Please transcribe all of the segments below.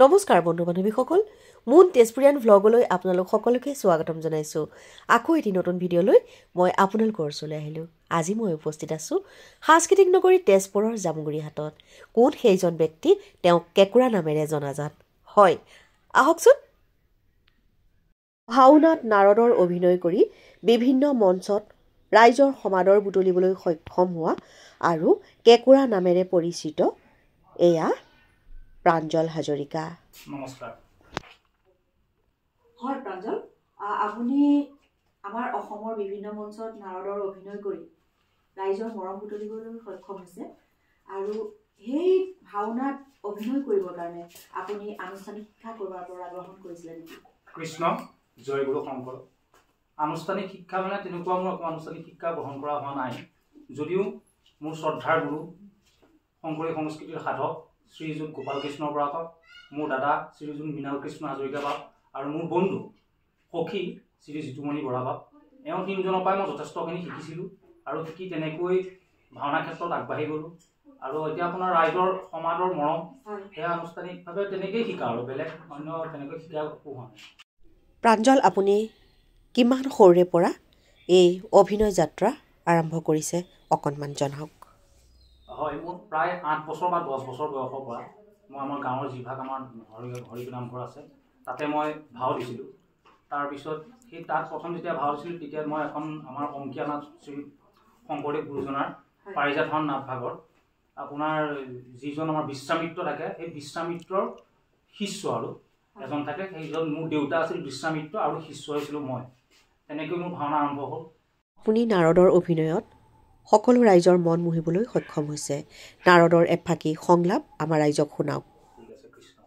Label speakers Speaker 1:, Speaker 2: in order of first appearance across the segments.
Speaker 1: নমস্কাৰ বন্ধু বান্ধৱীসকল, মুন তেজপুৰীয়ান ভ্লগলৈ আপোনালোক সকলোকে স্বাগতম জনাইছোঁ। আকৌ এটি নতুন ভিডিঅ'লৈ মই আপোনালোকৰ ওচৰলৈ আহিলোঁ। আজি মই উপস্থিত আছোঁ সাংস্কৃতিক নগৰী তেজপুৰৰ জামুগুৰি হাটত। কোন সেইজন ব্যক্তি? তেওঁ কেঁকুৰা নামেৰে জনাজাত। হয়, আহকচোন। ভাওনাত নাৰদৰ অভিনয় কৰি বিভিন্ন মঞ্চত ৰাইজৰ সমাদৰ বুটলিবলৈ সক্ষম হোৱা আৰু কেঁকুৰা নামেৰে পৰিচিত এয়া প্ৰাঞ্জল হাজৰিকা।
Speaker 2: নমস্কাৰ।
Speaker 1: হয় প্ৰাঞ্জল, আপুনি আমাৰ অসমৰ বিভিন্ন মঞ্চত নাৰদৰ অভিনয় কৰি ৰাইজৰ মৰম বুটলিবলৈ সক্ষম হৈছে আৰু সেই ভাওনাত অভিনয় কৰিবৰ কাৰণে আপুনি আনুষ্ঠানিক শিক্ষা কৰবাৰ পৰা গ্ৰহণ কৰিছিলে নেকি?
Speaker 2: কৃষ্ণ জয় গুৰু শংকৰ। আনুষ্ঠানিক শিক্ষা মানে তেনেকুৱা মোৰ আনুষ্ঠানিক শিক্ষা গ্ৰহণ কৰা হোৱা নাই, যদিও মোৰ শ্ৰদ্ধাৰ গুৰু শংকৰী সংস্কৃতিৰ সাধক শ্ৰীযুত গোপাল কৃষ্ণৰ পৰা পাওক, মোৰ দাদা শ্ৰীযুত মৃণাল কৃষ্ণ হাজৰিকা বাপ আৰু মোৰ বন্ধু সখী শ্ৰী জিতুমণি বৰা বাপ, এওঁ তিনিজনৰ পৰাই মই যথেষ্টখিনি শিকিছিলোঁ আৰু শিকি তেনেকৈ ভাওনা ক্ষেত্ৰত আগবাঢ়ি গ'লোঁ। আৰু এতিয়া আপোনাৰ ৰাইজৰ সমাদৰ মৰম সেয়া আনুষ্ঠানিকভাৱে তেনেকেই শিকা আৰু বেলেগ অন্য তেনেকৈ শিকা একো হোৱা নাই।
Speaker 1: প্ৰাঞ্জল, আপুনি কিমান সৰুৰে পৰা এই অভিনয় যাত্ৰা আৰম্ভ কৰিছে অকণমান জনাওক।
Speaker 2: হয়, মোৰ প্ৰায় 8 বছৰ বা 10 বছৰ বয়সৰ পৰা মই আমাৰ গাঁৱৰ যিভাগ আমাৰ হৰি নামঘৰ আছে তাতে মই ভাও দিছিলোঁ। তাৰপিছত সেই তাত প্ৰথম যেতিয়া ভাও দিছিলোঁ তেতিয়া মই এখন আমাৰ অংকীয়া নাট শ্ৰী শংকৰদেৱ গুৰুজনাৰ পাৰিজাত হৰণ নাট ভাগৰ আপোনাৰ যিজন আমাৰ বিশ্বামিত্ৰ থাকে সেই বিশ্বামিত্ৰৰ শিষ্য আৰু এজন থাকে, সেইজন মোৰ দেউতা আছিল বিশ্বামিত্ৰ আৰু শিষ্য হৈছিলোঁ মই। তেনেকৈ মোৰ ভাওনা আৰম্ভ হ'ল।
Speaker 1: আপুনি নাৰদৰ অভিনয়ত সকলো ৰাইজৰ মন মুহিবলৈ সক্ষম হৈছে। নাৰদৰ এফাকি সংলাপ আমাৰ ৰাইজক শুনাওক।
Speaker 2: ঠিক আছে কৃষ্ণ।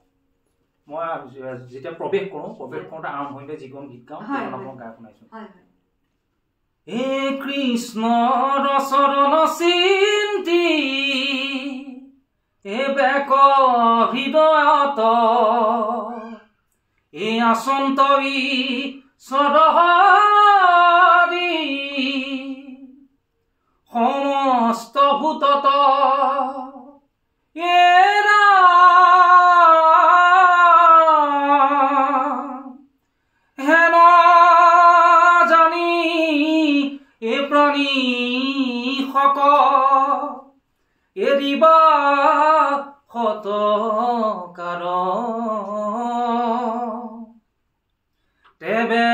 Speaker 2: মই যেতিয়া প্ৰৱেশ কৰোঁতে আৰম্ভণিতে যিখন গীত গাওঁ সেইখন আপোনাক গাই শুনাইছোঁ। হে কৃষ্ণ চৰণ চিন্তি হে বেক হৃদয়ত এ আচন্ত ঈশ্বৰহৰি সমস্ত ভূতত এৰা হেন জানি এ প্ৰাণী সক এৰিবা সতকাৰ তেবে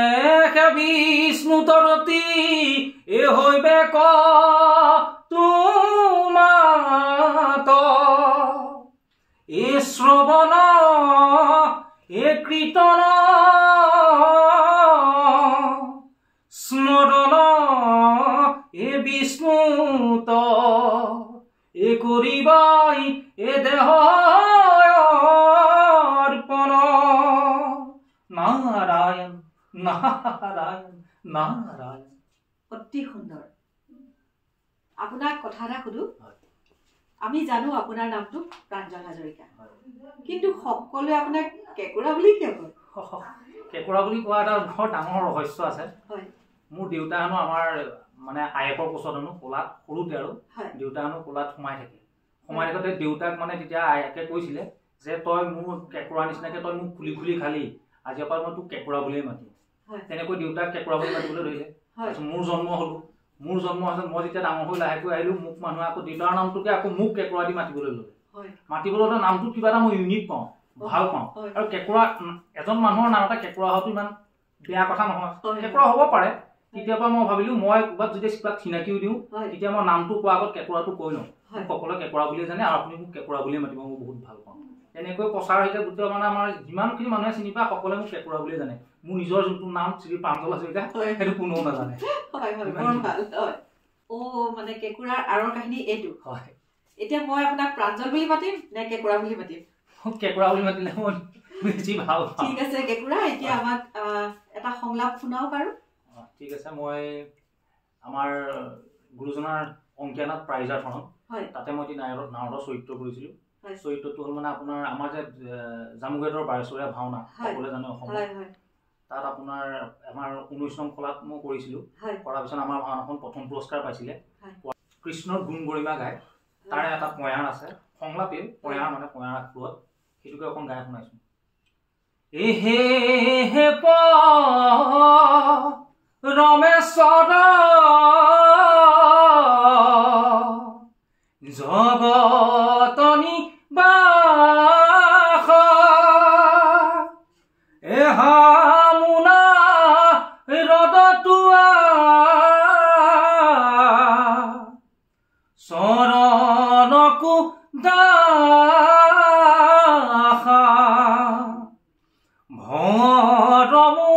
Speaker 2: বিষ্ণুতৰতি এ হৈবে ক তোমাত এ শ্ৰৱণ এ কীৰ্তন স্মৰণ এ বিষ্ণুত এ কৰিবাই এ দেহ অৰ্পণ। নাৰায়ণ নাৰায়ণ নাৰায়ণ।
Speaker 1: অতি সুন্দৰ। আপোনাক কথা এটা সুধো। আমি জানো আপোনাৰ নামটো প্ৰাঞ্জল হাজৰিকা, কিন্তু সকলোৱে আপোনাক কেঁকুৰা বুলি কিয় কয়?
Speaker 2: কেঁকুৰা বুলি কোৱা এটা বৰ ডাঙৰ ৰহস্য আছে। মোৰ দেউতা হেনো আমাৰ মানে আয়েকৰ কোচত হেনো কোলাত সৰুতে আৰু দেউতা হেনো কোলাত সোমাই থাকোঁতে দেউতাক মানে তেতিয়া আয়েকে কৈছিলে যে তই মোৰ কেঁকুৰা নিচিনাকে তই মোক খুলি খুলি খালি, আজিৰ পৰা মই তোক কেঁকুৰা বুলিয়ে মাতিম। তেনেকৈ দেউতাক কেঁকুৰা বুলি মাতিবলৈ ধৰিলে। তাৰপিছত মোৰ জন্ম হ'লো। মোৰ জন্ম হৈছে মই যেতিয়া ডাঙৰ হৈ লাহেকৈ আহিলোঁ, মোক মানুহে আকৌ দেউতাৰ নামটোকে আকৌ মোক কেঁকুৰা দি মাতিবলৈ ল'লে। মাতিবলৈ হ'লে নামটোত কিবা এটা মই ইউনিক পাওঁ, ভাল পাওঁ। আৰু কেঁকুৰা এজন মানুহৰ নাম এটা কেঁকুৰা হোৱাটো ইমান বেয়া কথা নহয়। কেঁকুৰা হ'ব পাৰে। তেতিয়াৰ পৰা মই ভাবিলোঁ মই ক'ৰবাত যদি কিবা চিনাকিও দিওঁ তেতিয়া মই নামটো কোৱাৰ আগত কেঁকুৰাটো কৈ লওঁ। মোক সকলোৱে কেঁকুৰা বুলিয়ে জানে আৰু আপুনি মোক কেঁকুৰা বুলিয়ে মাতিব, মই বহুত ভাল পাওঁ। তেনেকৈ প্ৰচাৰ হৈছে গোটেই মানে আমাৰ যিমানখিনি মানুহে চিনি পায় সকলোৱে মোক কেঁকুৰা বুলিয়ে জানে। মোৰ নিজৰ যোনটো নাম শ্ৰী প্ৰাঞ্জল হাজৰিকা সেইটো কোনেও নাজানে।
Speaker 1: মানে কেঁকুৰাৰ আঁৰৰ কাহিনী এইটো। হয়, এতিয়া মই আপোনাক প্ৰাঞ্জল বুলি মাতিম নে কেঁকুৰা বুলি মাতিম?
Speaker 2: কেঁকুৰা বুলি মাতিলে মই বেছি ভাল পাওঁ।
Speaker 1: ঠিক আছে কেঁকুৰা, এতিয়া আমাক এটা সংলাপ শুনাওক আৰু।
Speaker 2: ঠিক আছে, মই আমাৰ গুৰুজনাৰ অংকীয়া নাট পাৰিজাত হৰণ তাতে মই এটি নাৰদৰ চৰিত্ৰ কৰিছিলোঁ। চৰিত্ৰটো হ'ল মানে আপোনাৰ আমাৰ যে জামুগুৰিৰ বাৰেচৰীয়া ভাওনা সকলোৱে জানে অসমত, তাত আপোনাৰ আমাৰ 19 নং কলাত মই কৰিছিলোঁ। কৰাৰ পিছত আমাৰ ভাওনাখন প্ৰথম পুৰস্কাৰ পাইছিলে। কৃষ্ণৰ গুণ গৰিমা গাই তাৰে এটা পয়াৰ আছে, সংলাপেই পয়াৰ মানে পয়াৰ আগবোৰত, সেইটোকে অকণ গাই শুনাইছোঁ। এহে ৰমেশ্বৰ জগতনি বাস এহামুনা ৰদতুৱা চৰণকু দাসা ভৰমু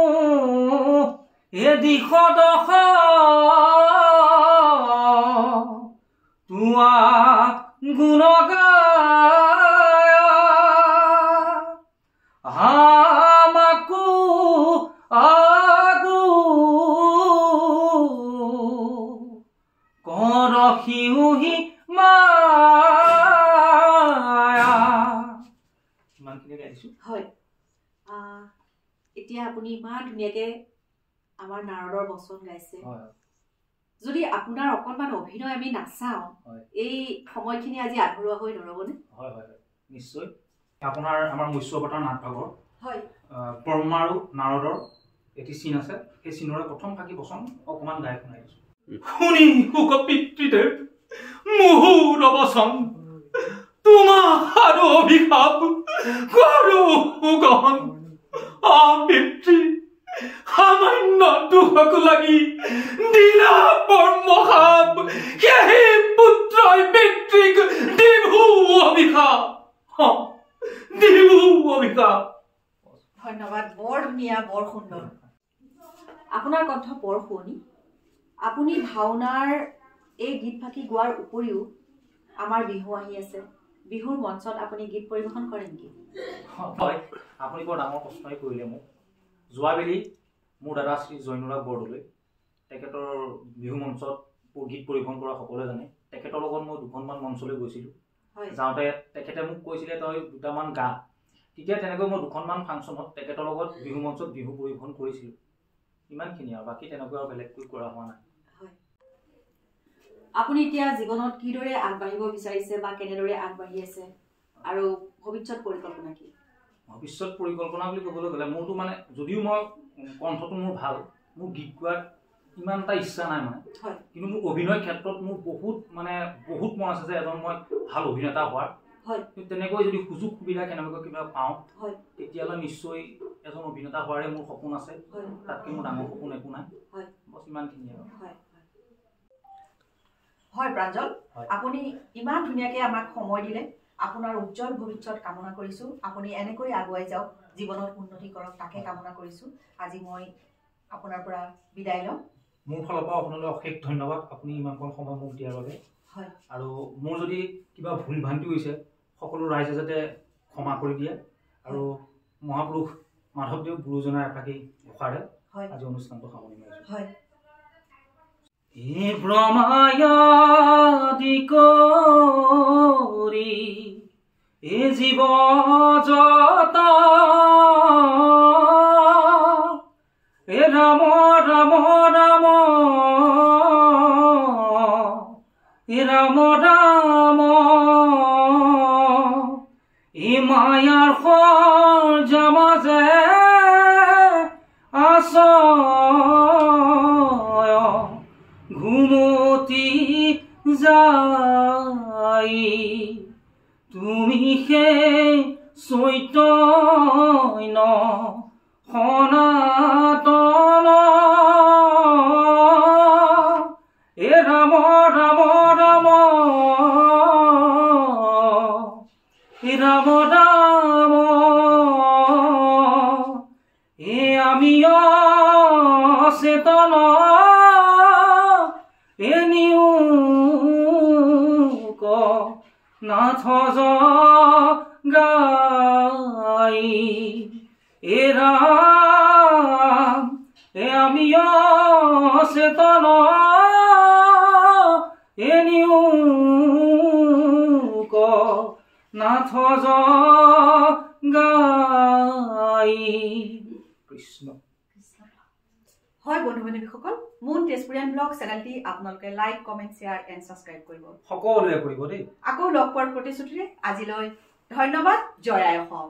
Speaker 2: এদিশ দশ তোৱা গুণ গায় হামাকু আগু কৰহিউহি মায়া ইমানখিনি গাইছো
Speaker 1: হয় এতিয়া আপুনি ইমান ধুনীয়াকে আমাৰ নাৰদৰ বচন গাইছে যদি আপোনাৰ অকণমান অভিনয় আমি নাচাওঁ এই সময়খিনি আজি আধৰুৱা হৈ নৰবনে
Speaker 2: হয় হয় নিশ্চয় আপোনাৰ আমাৰ মৎস্য অৱতাৰ নাট ভাগৰ
Speaker 1: হয়
Speaker 2: ব্ৰহ্মা আৰু নাৰদৰ এটি চিন আছে সেই চিনৰে প্ৰথম ফাকি বচন অকণমান গাই শুনাই দিছো শুনি সুখ পিতৃদেৱ মুহুৰ বচন তোমাৰ অভিশাপ কৰো গহন পিতৃ সামান্য দুখক লাগি দিলা পৰমহাপ সেই পুত্ৰই পিতৃক দিভু অভিশাপ
Speaker 1: ধন্যবাদ বৰ ধুনীয়া বৰ সুন্দৰ আপোনাৰ কণ্ঠ বৰ শুৱনি আপুনি ভাওনাৰ এই গীত ফাঁকি গোৱাৰ উপৰিও আমাৰ বিহু আহি আছে বিহুৰ মঞ্চত আপুনি গীত পৰিৱেশন কৰে নেকি
Speaker 2: হয় আপুনি বৰ ডাঙৰ প্ৰশ্নই কৰিলে মোক যোৱাবেলি মোৰ দাদা শ্ৰী জয়নুৰাগ বৰদলৈ তেখেতৰ বিহু মঞ্চত গীত পৰিৱেশন কৰা সকলোৱে জানে তেখেতৰ লগত মই দুখনমান মঞ্চলৈ গৈছিলোঁ যাওঁতে তেখেতে মোক কৈছিলে তই দুটামান গা তেতিয়া তেনেকৈ মই দুখনমান ফাংচনত তেখেতৰ লগত বিহু মঞ্চত বিহু পৰিৱেশন কৰিছিলোঁ ইমানখিনি আৰু বাকী তেনেকৈ আৰু বেলেগকৈ কৰা হোৱা নাই
Speaker 1: আপুনি এতিয়া জীৱনত কিদৰে আগবাঢ়িব বিচাৰিছে বা কেনেদৰে আগবাঢ়ি আছে আৰু ভৱিষ্যত পৰিকল্পনা কি
Speaker 2: ভৱিষ্যত পৰিকল্পনা বুলি ক'বলৈ গ'লে মোৰতো মানে যদিও মই কণ্ঠটো মোৰ ভাল মোৰ গীত গোৱাত ইমান এটা ইচ্ছা নাই মানে কিন্তু মোৰ অভিনয় ক্ষেত্ৰত মোৰ বহুত মন আছে যে এজন মই ভাল অভিনেতা হোৱাৰ তেনেকৈ যদি সুযোগ সুবিধা কেনেবাকৈ কিবা পাওঁ তেতিয়ালৈ নিশ্চয় এজন অভিনেতা হোৱাৰে মোৰ সপোন আছে তাতকৈ মোৰ ডাঙৰ সপোন একো নাই বছ ইমানখিনি আৰু
Speaker 1: হয় প্ৰাঞ্জল আপুনি ইমান ধুনীয়াকৈ আমাক সময় দিলে আপোনাৰ উজ্জ্বল ভৱিষ্যত কামনা কৰিছোঁ আপুনি এনেকৈ আগুৱাই যাওক জীৱনত উন্নতি কৰক তাকে কামনা কৰিছোঁ আজি মই আপোনাৰ পৰা বিদায় লওঁ
Speaker 2: মোৰ ফালৰ পৰা আপোনালৈ অশেষ ধন্যবাদ আপুনি ইমানকণ সময় মোক দিয়াৰ বাবে
Speaker 1: হয়
Speaker 2: আৰু মোৰ যদি কিবা ভুল ভ্ৰান্তি হৈছে সকলো ৰাইজে যাতে ক্ষমা কৰি দিয়ে আৰু মহাপুৰুষ মাধৱদেৱ গুৰুজনাৰ এফাকি ঘোষাৰে আজি অনুষ্ঠানটো সামৰণি মাৰিছোঁ
Speaker 1: হয়
Speaker 2: হে ব্ৰহ্মায়াদি কৰি এ জীৱ জগত এ ৰাম ৰাম ৰাম এ ৰাম ৰাম এ মায়াৰ সৰ্যা মাজে আশ্ৰয় ঘুমতি যাই তুমি সেই চৈতন্য সনাতন এ ৰাম ৰাম ৰাম এ ৰাম ৰাম এ আমি অচেতন নাথ গাই এ রাম এ আমি অচেতন এ নিউক নাথ গাই কৃষ্ণ
Speaker 1: হয় বন্ধু বান্ধৱীসকল মুন তেজপুৰীয়ান ব্লগ চেনেলটি আপোনালোকে like comment share and subscribe কৰিব
Speaker 2: সকলোৱে কৰিব দেই
Speaker 1: আকৌ লগ পোৱাৰ প্ৰতিশ্ৰুতিৰে আজিলৈ ধন্যবাদ জয় আই অসম